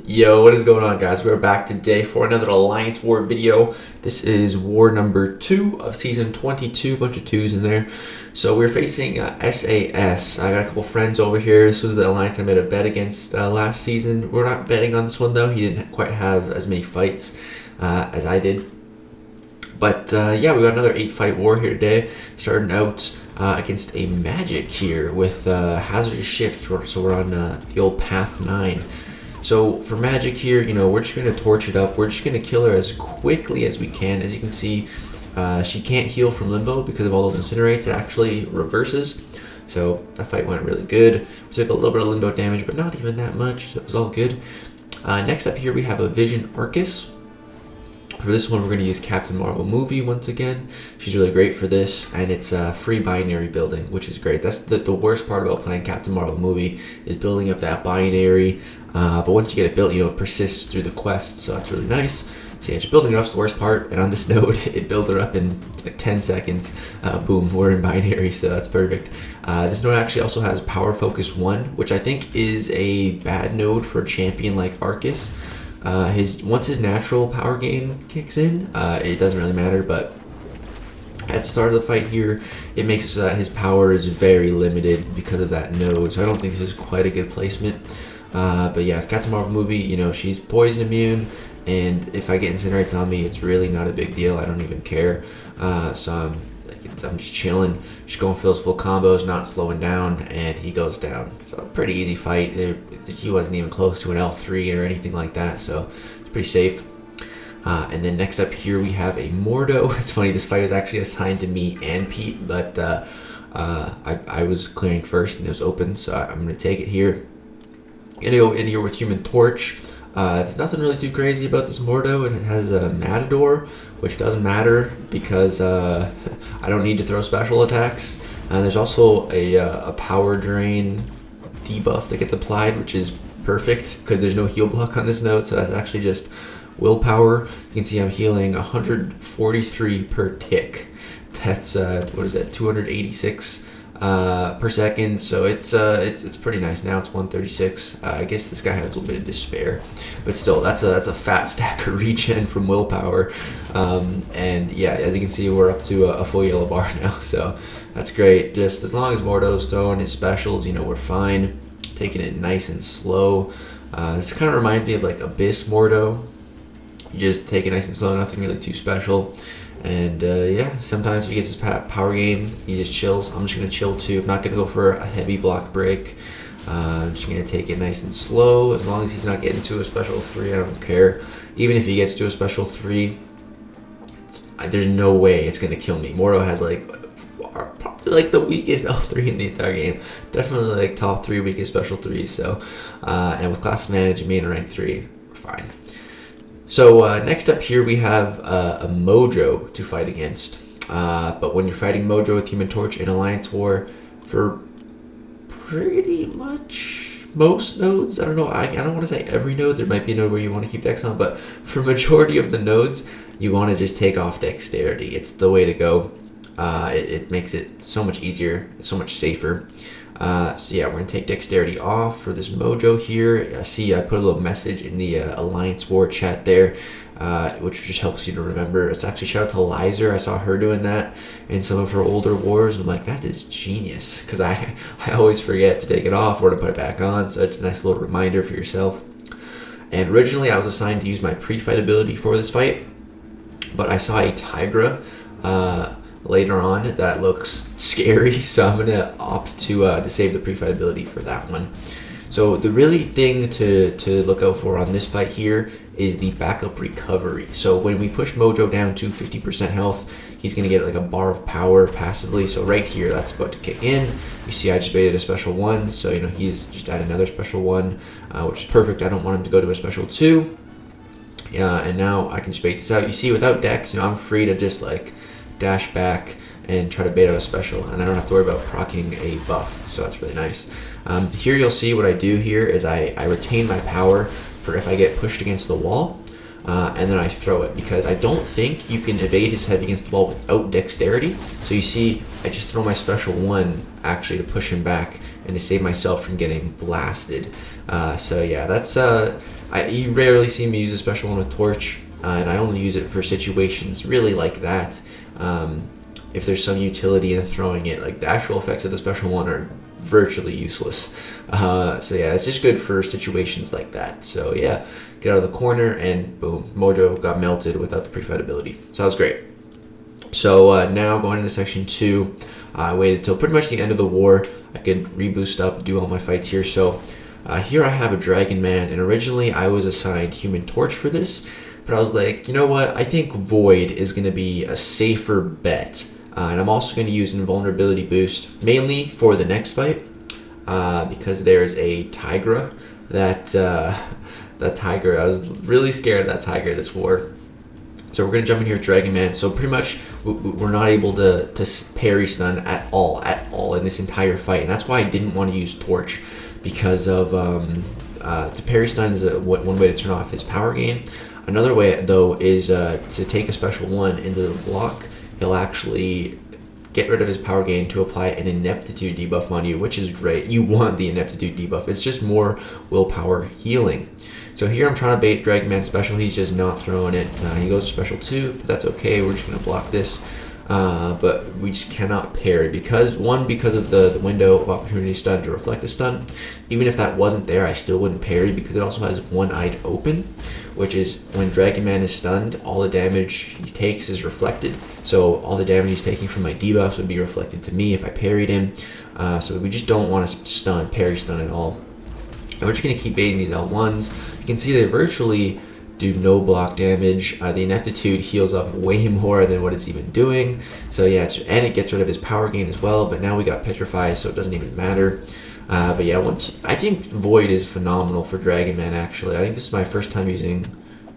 Yo, what is going on, guys? We're back today for another Alliance War video. This is war number 2 of season 22, bunch of 2s in there. So we're facing SAS. I got a couple friends over here. This was the Alliance I made a bet against last season. We're not betting on this one though. He didn't quite have as many fights as I did. But yeah, we got another 8-fight war here today. Starting out against a Magik here with Hazardous Shift. So we're on the old Path 9. So for Magik here, you know, we're just going to torch it up. We're just going to kill her as quickly as we can. As you can see, she can't heal from Limbo because of all those incinerates. It actually reverses. So that fight went really good. We took a little bit of Limbo damage, but not even that much. So it was all good. Next up here, we have a Vision Arcus. For this one, we're going to use Captain Marvel Movie once again. She's really great for this, and it's free binary building, which is great. That's the worst part about playing Captain Marvel Movie is building up that binary. But once you get it built, you know, it persists through the quest, so that's really nice. So yeah, just building it up is the worst part, and on this node, it built her up in like 10 seconds. Boom, we're in binary, so that's perfect. This node actually also has Power Focus 1, which I think is a bad node for a champion like Arcus. Once his natural power gain kicks in, it doesn't really matter, but at the start of the fight here, it makes it so that his power is very limited because of that node, so I don't think this is quite a good placement. But yeah, Captain Marvel Movie, you know, she's poison immune, and if I get incinerates on me, it's really not a big deal. I don't even care. So I'm just chilling, just going for those full combos, not slowing down, and he goes down. So pretty easy fight. He wasn't even close to an L3 or anything like that, so it's pretty safe. And then next up here we have a Mordo. It's funny, this fight was actually assigned to me and Pete, but I was clearing first and it was open, so I'm going to take it here. I'm going to go in here with Human Torch. There's nothing really too crazy about this Mordo. It has a Matador, which doesn't matter because I don't need to throw special attacks. And there's also a power drain debuff that gets applied, which is perfect because there's no heal block on this node, so that's actually just willpower. You can see I'm healing 143 per tick. That's what is that, 286 per second, so it's pretty nice. Now it's 136. I guess this guy has a little bit of despair, but still, that's a fat stack of regen from willpower. And yeah, as you can see, we're up to a full yellow bar now, so that's great. Just as long as Mordo's throwing his specials, you know, we're fine. Taking it nice and slow. This kind of reminds me of like Abyss Mordo. You just take it nice and slow, nothing really too special. And yeah, sometimes if he gets his power gain, he just chills. I'm just going to chill too. I'm not going to go for a heavy block break. I'm just going to take it nice and slow. As long as he's not getting to a special 3, I don't care. Even if he gets to a special 3, there's no way it's going to kill me. Mordo has like probably like the weakest L3 in the entire game. Definitely like top 3 weakest special 3s. So, and with class advantage and me in rank 3, we're fine. So next up here we have a Mojo to fight against. But when you're fighting Mojo with Human Torch in Alliance War, for pretty much most nodes, I don't know, I don't want to say every node, there might be a node where you want to keep Dex on, but for majority of the nodes, you want to just take off Dexterity. It's the way to go. It makes it so much easier, it's so much safer. So yeah, we're going to take Dexterity off for this Mojo here. See, I put a little message in the Alliance War chat there, which just helps you to remember. It's actually shout out to Lizer. I saw her doing that in some of her older wars. I'm like, that is genius, because I always forget to take it off or to put it back on, so it's a nice little reminder for yourself. And originally I was assigned to use my pre-fight ability for this fight, but I saw a Tigra later on that looks scary, so I'm gonna opt to save the pre-fight ability for that one. So the really thing to look out for on this fight here is the backup recovery. So when we push Mojo down to 50% health, he's gonna get like a bar of power passively. So right here, that's about to kick in. You see I just baited a special 1, so you know he's just at another special 1, which is perfect. I don't want him to go to a special 2. And now I can just bait this out. You see, without Dex, you know, I'm free to just like dash back and try to bait out a special, and I don't have to worry about proccing a buff, so that's really nice. Here you'll see what I do here is I retain my power for if I get pushed against the wall, and then I throw it, because I don't think you can evade his head against the wall without Dexterity. So you see I just throw my special 1 actually to push him back, and to save myself from getting blasted. So yeah, that's you rarely see me use a special one with Torch, and I only use it for situations really like that. If there's some utility in throwing it, like the actual effects of the special one are virtually useless. So yeah, it's just good for situations like that. So yeah, get out of the corner and boom, Mojo got melted without the pre-fight ability. So that was great. So now going into section 2, I waited till pretty much the end of the war. I could reboost up, do all my fights here. So here I have a Dragon Man, and originally I was assigned Human Torch for this, but I was like, you know what? I think Void is going to be a safer bet. And I'm also going to use Invulnerability Boost, mainly for the next fight, because there's a Tigra. That Tigra, I was really scared of that Tigra this war. So we're going to jump in here with Dragon Man. So pretty much we're not able to parry stun at all in this entire fight. And that's why I didn't want to use Torch, because of the parry stun is one way to turn off his power gain. Another way, though, is to take a special one into the block. He'll actually get rid of his power gain to apply an ineptitude debuff on you, which is great. You want the ineptitude debuff. It's just more willpower healing. So here I'm trying to bait Dragon Man special. He's just not throwing it. He goes to special 2, but that's okay. We're just going to block this. But we just cannot parry because of the window of opportunity stun to reflect the stun. Even if that wasn't there, I still wouldn't parry because it also has one-eyed open, which is when Dragon Man is stunned, all the damage he takes is reflected. So all the damage he's taking from my debuffs would be reflected to me if I parried him. So we just don't want to parry stun at all. And we're just going to keep baiting these L1s. You can see they virtually do no block damage. The ineptitude heals up way more than what it's even doing. So yeah, and it gets rid of his power gain as well. But now we got Petrify, so it doesn't even matter. But yeah, I think Void is phenomenal for Dragon Man. Actually, I think this is my first time using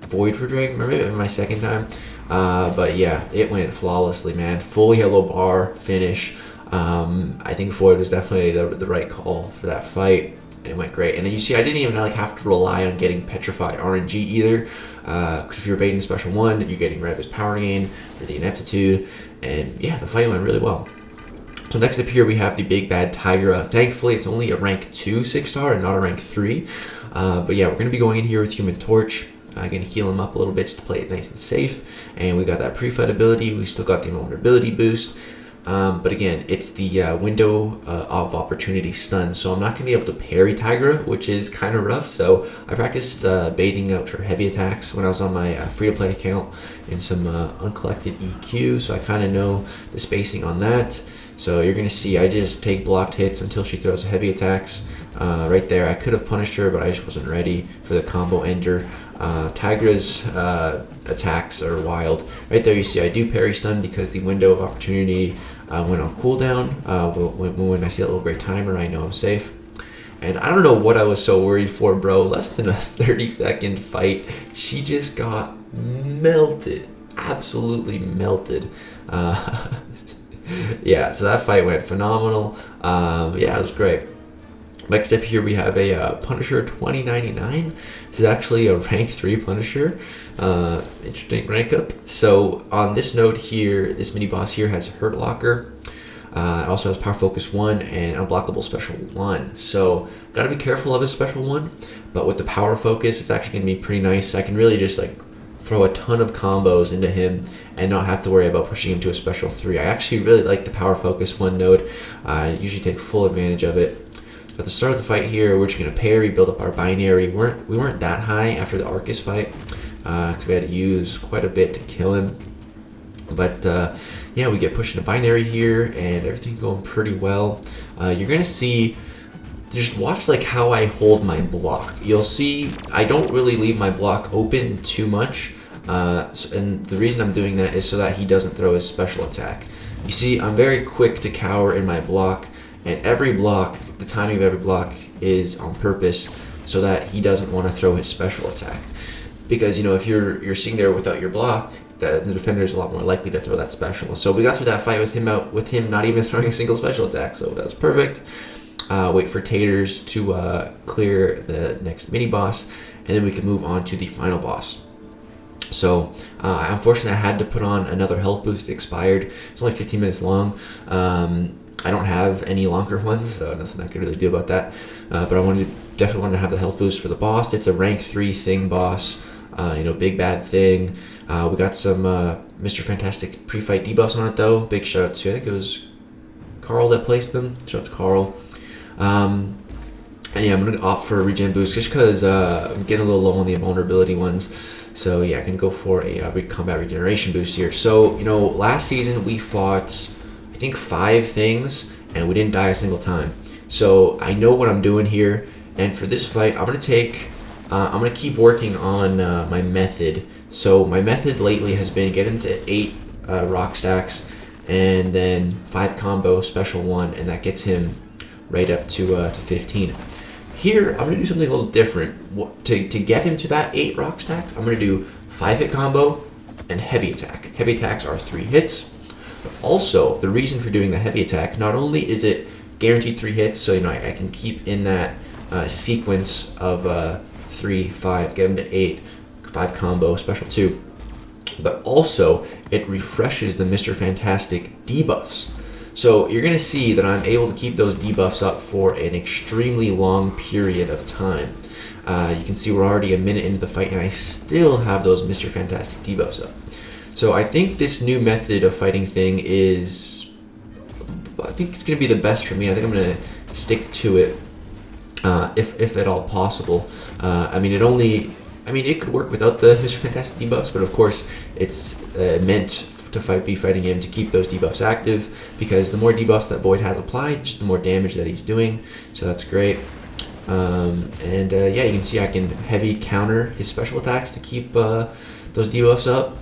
Void for Dragon Man, maybe my second time. But yeah, it went flawlessly, man. Full yellow bar finish. I think Void was definitely the right call for that fight. And it went great. And then you see, I didn't even have to rely on getting Petrified RNG either, because if you're baiting special 1, you're getting rid of his power gain or the ineptitude, and yeah, the fight went really well. So next up here we have the big bad Tigra. Thankfully, it's only a rank 2 6-star and not a rank 3. But yeah, we're going to be going in here with Human Torch. Going to heal him up a little bit just to play it nice and safe. And we got that pre-fight ability. We still got the invulnerability boost. But again, it's the window of opportunity stun, so I'm not going to be able to parry Tigra, which is kind of rough. So I practiced baiting out for heavy attacks when I was on my free-to-play account in some uncollected EQ, so I kind of know the spacing on that. So you're going to see I just take blocked hits until she throws heavy attacks. Right there, I could have punished her, but I just wasn't ready for the combo ender. Tigra's attacks are wild. Right there you see I do parry stun because the window of opportunity went on cooldown. When I see that little gray timer, I know I'm safe. And I don't know what I was so worried for, bro. Less than a 30-second fight. She just got melted. Absolutely melted. Yeah, so that fight went phenomenal. Yeah, it was great. Next up here we have a Punisher 2099. This is actually a rank 3 Punisher. Interesting rank up. So on this node here, this mini boss here has Hurt Locker. It also has Power Focus 1 and Unblockable Special 1. So gotta be careful of his Special 1, but with the Power Focus, it's actually gonna be pretty nice. I can really just like throw a ton of combos into him and not have to worry about pushing him to a Special 3. I actually really like the Power Focus 1 node. I usually take full advantage of it. At the start of the fight here, we're just going to parry, build up our binary. We weren't that high after the Arcus fight, because we had to use quite a bit to kill him. But yeah, we get pushed into binary here, and everything's going pretty well. You're going to see, just watch like how I hold my block. You'll see I don't really leave my block open too much, and the reason I'm doing that is so that he doesn't throw his special attack. You see, I'm very quick to cower in my block, and every block, the timing of every block is on purpose so that he doesn't want to throw his special attack. Because, you know, if you're sitting there without your block, the defender is a lot more likely to throw that special. So we got through that fight with him not even throwing a single special attack, so that was perfect. Wait for Taters to clear the next mini boss, and then we can move on to the final boss. So unfortunately I had to put on another health boost. It expired. It's only 15 minutes long. I don't have any longer ones, so nothing I could really do about that. But I definitely wanted to have the health boost for the boss. It's a rank 3 thing boss, big bad thing. We got some Mr. Fantastic pre-fight debuffs on it though. Big shout out to, I think it was Carl that placed them. Shout out to Carl. And yeah, I'm going to opt for a regen boost just because I'm getting a little low on the invulnerability ones. So yeah, I can go for a combat regeneration boost here. So, last season we fought, I think 5 things, and we didn't die a single time. So I know what I'm doing here, and for this fight, I'm gonna keep working on my method. So my method lately has been get him to 8 rock stacks, and then 5 combo special 1, and that gets him right up to 15. Here, I'm gonna do something a little different. To get him to that 8 rock stacks, I'm gonna do 5 hit combo and heavy attack. Heavy attacks are 3 hits. But also, the reason for doing the heavy attack, not only is it guaranteed 3 hits, so I can keep in that sequence of 3, 5, get him to 8, 5 combo, special 2, but also it refreshes the Mr. Fantastic debuffs. So you're gonna see that I'm able to keep those debuffs up for an extremely long period of time. You can see we're already a minute into the fight, and I still have those Mr. Fantastic debuffs up. So I think this new method of fighting thing I think it's going to be the best for me. I think I'm going to stick to it if at all possible. It could work without the Mr. Fantastic debuffs, but of course it's meant to be fighting him to keep those debuffs active, because the more debuffs that Void has applied, just the more damage that he's doing. So that's great. Yeah, you can see I can heavy counter his special attacks to keep those debuffs up.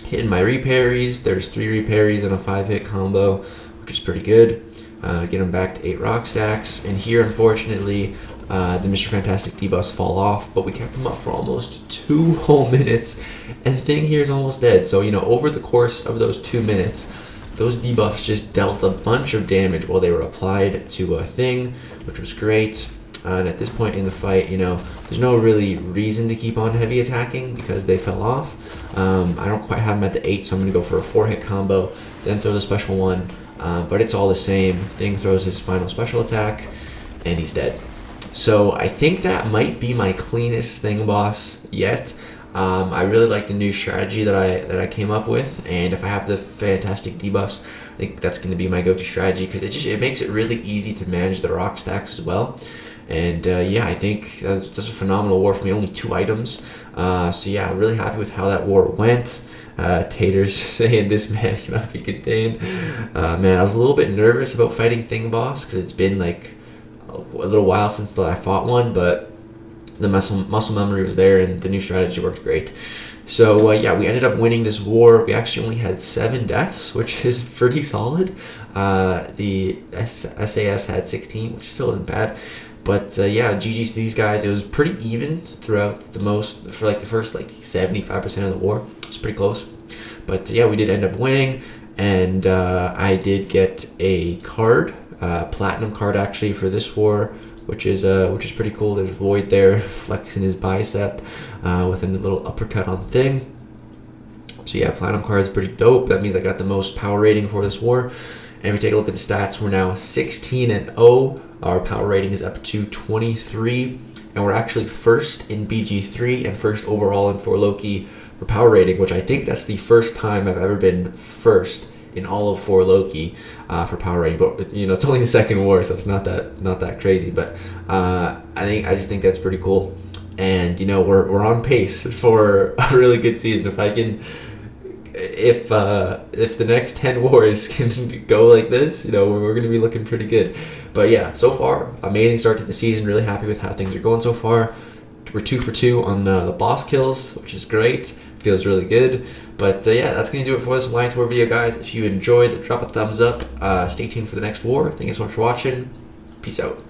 Hitting my reparries, there's 3 reparries and a 5-hit combo, which is pretty good. Get him back to 8 rock stacks, and here unfortunately the Mr. Fantastic debuffs fall off, but we kept them up for almost 2 whole minutes, and the thing here is almost dead. So over the course of those 2 minutes, those debuffs just dealt a bunch of damage while they were applied to a thing, which was great. And at this point in the fight, there's no really reason to keep on heavy attacking because they fell off. I don't quite have them at the 8, so I'm going to go for a 4-hit combo, then throw the special 1. But it's all the same. Thing throws his final special attack, and he's dead. So I think that might be my cleanest thing boss yet. I really like the new strategy that I came up with, and if I have the fantastic debuffs, I think that's going to be my go-to strategy, because it makes it really easy to manage the rock stacks as well. And yeah, I think that's a phenomenal war for me. Only 2 items. So yeah, really happy with how that war went. Taters saying this man cannot be contained. Man, I was a little bit nervous about fighting Thing Boss because it's been like a little while since I fought one, but the muscle memory was there and the new strategy worked great. So yeah, we ended up winning this war. We actually only had 7 deaths, which is pretty solid. The SAS had 16, which still isn't bad. But yeah, GG's to these guys. It was pretty even throughout the first 75% of the war. It was pretty close. But yeah, we did end up winning, and I did get a card, platinum card actually for this war, which is pretty cool. There's Void there flexing his bicep with a little uppercut on Thing. So yeah, platinum card is pretty dope. That means I got the most power rating for this war. And if we take a look at the stats, we're now 16-0. Our power rating is up to 23, and we're actually first in BG3 and first overall in 4 Loki for power rating, which I think that's the first time I've ever been first in all of 4 Loki for power rating. But it's only the second war, so it's not that crazy. But I just think that's pretty cool, and we're on pace for a really good season. If the next 10 wars can go like this, we're going to be looking pretty good. But yeah, so far, amazing start to the season. Really happy with how things are going so far. We're 2 for 2 on the boss kills, which is great. Feels really good. But yeah, that's going to do it for this Alliance War video, guys. If you enjoyed, drop a thumbs up. Stay tuned for the next war. Thank you so much for watching. Peace out.